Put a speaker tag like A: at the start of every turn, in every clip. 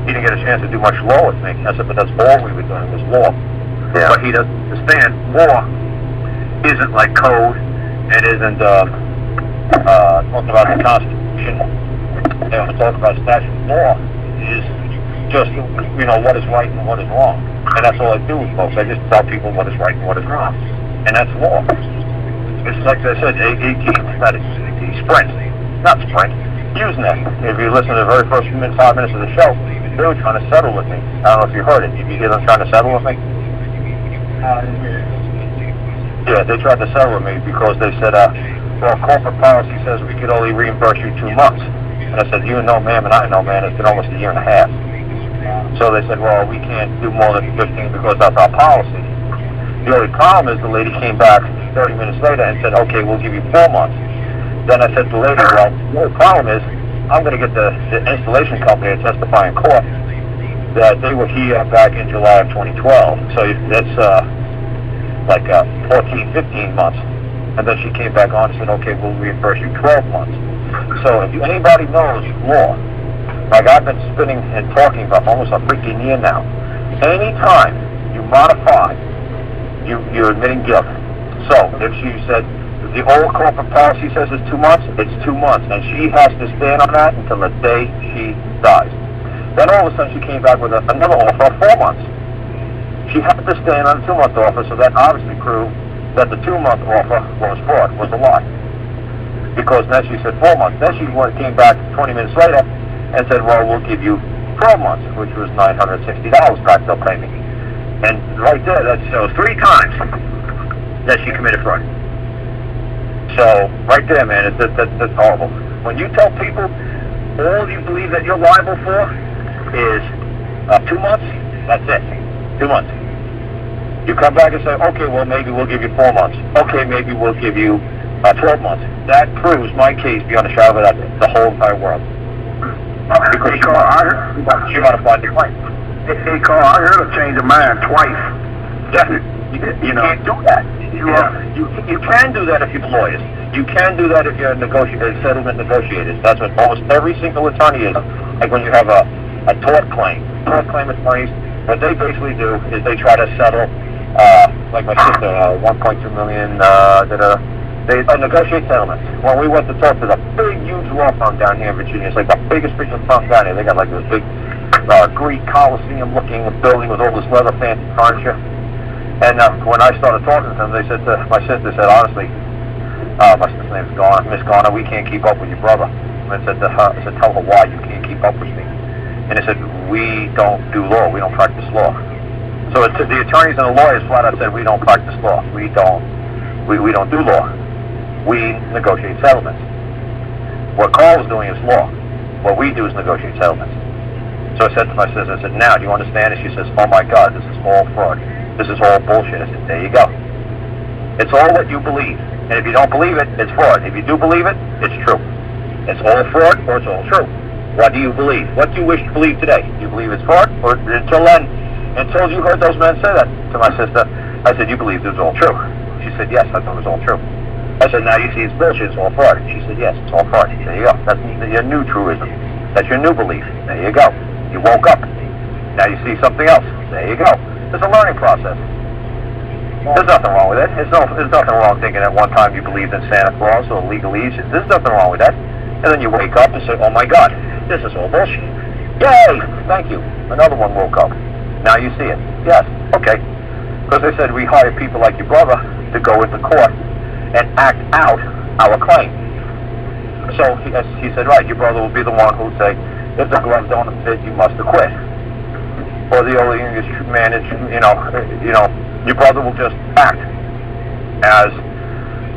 A: he didn't get a chance to do much law with me. I said, but that's all we were doing was law.
B: Yeah.
A: But he doesn't understand. Law isn't like code and isn't talking about the Constitution. They don't talk about statute. Law is just, you know, what is right and what is wrong. And that's all I do with folks. I just tell people what is right and what is wrong. And that's law. It's like I said, Sprint. Not Sprint. Usenet. If you listen to the very first 5 minutes of the show, they were trying to settle with me. I don't know if you heard it. Did you hear them trying to settle with me? Yeah, they tried to settle with me because they said, well, corporate policy says we could only reimburse you 2 months. And I said, you know, ma'am, and I know, man, it's been almost a year and a half. So they said, well, we can't do more than 15 because that's our policy. The only problem is the lady came back 30 minutes later and said, okay, we'll give you 4 months. Then I said to the lady, well, the only problem is I'm going to get the installation company to testify in court that they were here back in July of 2012. So that's like 14, 15 months. And then she came back on and said, okay, we'll reimburse you 12 months. So if anybody knows law, like I've been spinning and talking about for almost a freaking year now, anytime you modify, you're admitting guilt. So if she said the old corporate policy says it's 2 months, it's 2 months, and she has to stand on that until the day she dies. Then all of a sudden she came back with another offer of 4 months. She had to stand on a 2-month offer, so that obviously proved that the 2-month offer was fraud, was a lie. Because then she said 4 months. Then she came back 20 minutes later and said, well, we'll give you 12 months, which was $960 back they'll pay me. And right there, that shows 3 times that she committed fraud. So, right there, man, that's horrible. When you tell people all you believe that you're liable for is 2 months, that's it. 2 months. You come back and say, okay, well, maybe we'll give you 4 months. Okay, maybe we'll give you 12 months. That proves my case beyond a shadow of a doubt, the whole entire world. Because she modified the claim.
B: Hey, Karl, I heard her change her mind twice.
A: Yeah, you can't do that. You can do that if you're lawyers. You can do that if you're settlement negotiators. That's what almost every single attorney is. Like when you have a tort claim. Tort claim attorneys, what they basically do is they try to settle, like my sister, 1.2 million, they negotiate settlements. When we went to talk to the big, huge law firm down here in Virginia, it's like the biggest freaking firm down here. They got like this big Greek Coliseum-looking building with all this leather fancy furniture. And when I started talking to them, they said to my sister, said, honestly, my sister's name's Garner, Miss Garner, we can't keep up with your brother. And I said to her, I said, tell her why you can't keep up with me. And they said, we don't do law, we don't practice law. So the attorneys and the lawyers flat out said, we don't practice law, we don't do law. We negotiate settlements. What Karl is doing is law. What we do is negotiate settlements. So I said to my sister, I said, now, do you understand? And she says, oh my God, this is all fraud. This is all bullshit. I said, there you go. It's all what you believe. And if you don't believe it, it's fraud. If you do believe it, it's true. It's all fraud or it's all true. What do you believe? What do you wish to believe today? Do you believe it's fraud? Or until then, until you heard those men say that to my sister, I said, you believe it was all true. She said, yes, I thought it was all true. I said, now you see it's bullshit, it's all fraud. She said, yes, it's all fraud. There you go. That's your new truism. That's your new belief. There you go. You woke up. Now you see something else. There you go. It's a learning process. There's nothing wrong with it. There's nothing wrong thinking at one time you believed in Santa Claus or legalese. There's nothing wrong with that. And then you wake up and say, oh my God, this is all bullshit. Yay! Thank you. Another one woke up. Now you see it. Yes. Okay. Because they said we hire people like your brother to go into court and act out our claim. So he said, right, your brother will be the one who'll say, if the gloves don't fit, you must acquit. Or the only English manage, your brother will just act as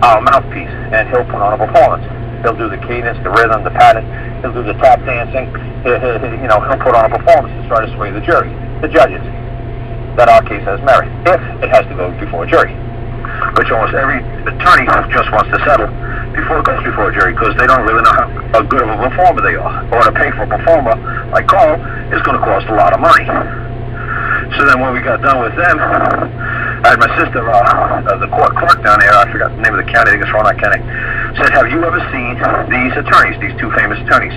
A: our mouthpiece, and he'll put on a performance. He'll do the cadence, the rhythm, the pattern. He'll do the tap dancing. He'll put on a performance to try to sway the jury, the judges, that our case has merit, if it has to go before a jury. Which almost every attorney just wants to settle before it goes before a jury, because they don't really know how good of a performer they are. Or to pay for a performer like Karl is going to cost a lot of money. So then when we got done with them, I had my sister, the court clerk down there, I forgot the name of the county, I think it's Roanoke County, said, have you ever seen these attorneys, these two famous attorneys,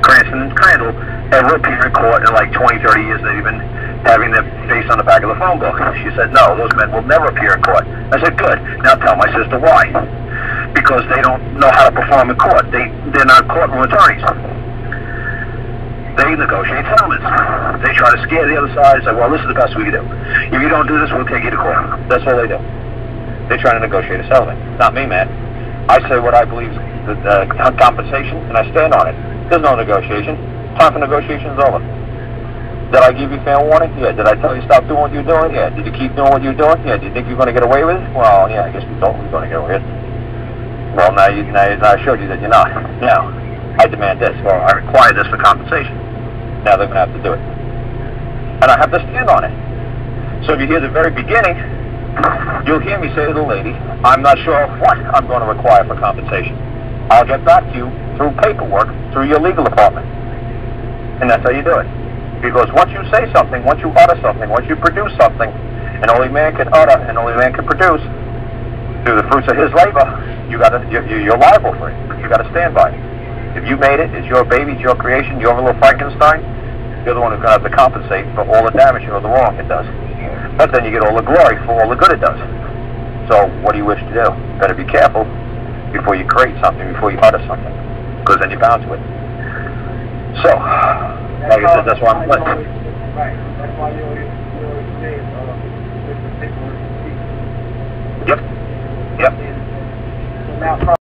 A: Cranston and Crandall, ever appear in court in like 20, 30 years they've been having their face on the back of the phone book? She said, no, those men will never appear in court. I said, good. Now tell my sister why. Because they don't know how to perform in court. They're not courtroom attorneys. They negotiate settlements. They try to scare the other side and say, well, this is the best we can do. If you don't do this, we'll take you to court. That's all they do. They're trying to negotiate a settlement. Not me, man. I say what I believe is the compensation, and I stand on it. There's no negotiation. Time for negotiation is over. Did I give you fair warning? Yeah. Did I tell you stop doing what you're doing? Yeah. Did you keep doing what you're doing? Yeah. Do you think you're going to get away with it? Well, yeah, I guess we thought we were going to get away with it. Well, now I showed you that you're not. Now, I demand this, or I require this for compensation. Now they're going to have to do it. And I have to stand on it. So if you hear the very beginning, you'll hear me say to the lady, I'm not sure what I'm going to require for compensation. I'll get back to you through paperwork, through your legal department. And that's how you do it. Because once you say something, once you utter something, once you produce something, and only man can utter and only man can produce, through the fruits of his labor, you're liable for it. You got to stand by it. If you made it, it's your baby, it's your creation, your little Frankenstein, you're the one who's going to have to compensate for all the damage or the wrong it does. But then you get all the glory for all the good it does. So what do you wish to do? Better be careful before you create something, before you utter something, because then you're bound to it. So, like I said, that's why I'm Lentz.
B: Right. That's why you always say this particular speech.
A: Yep. Yep.
B: So now,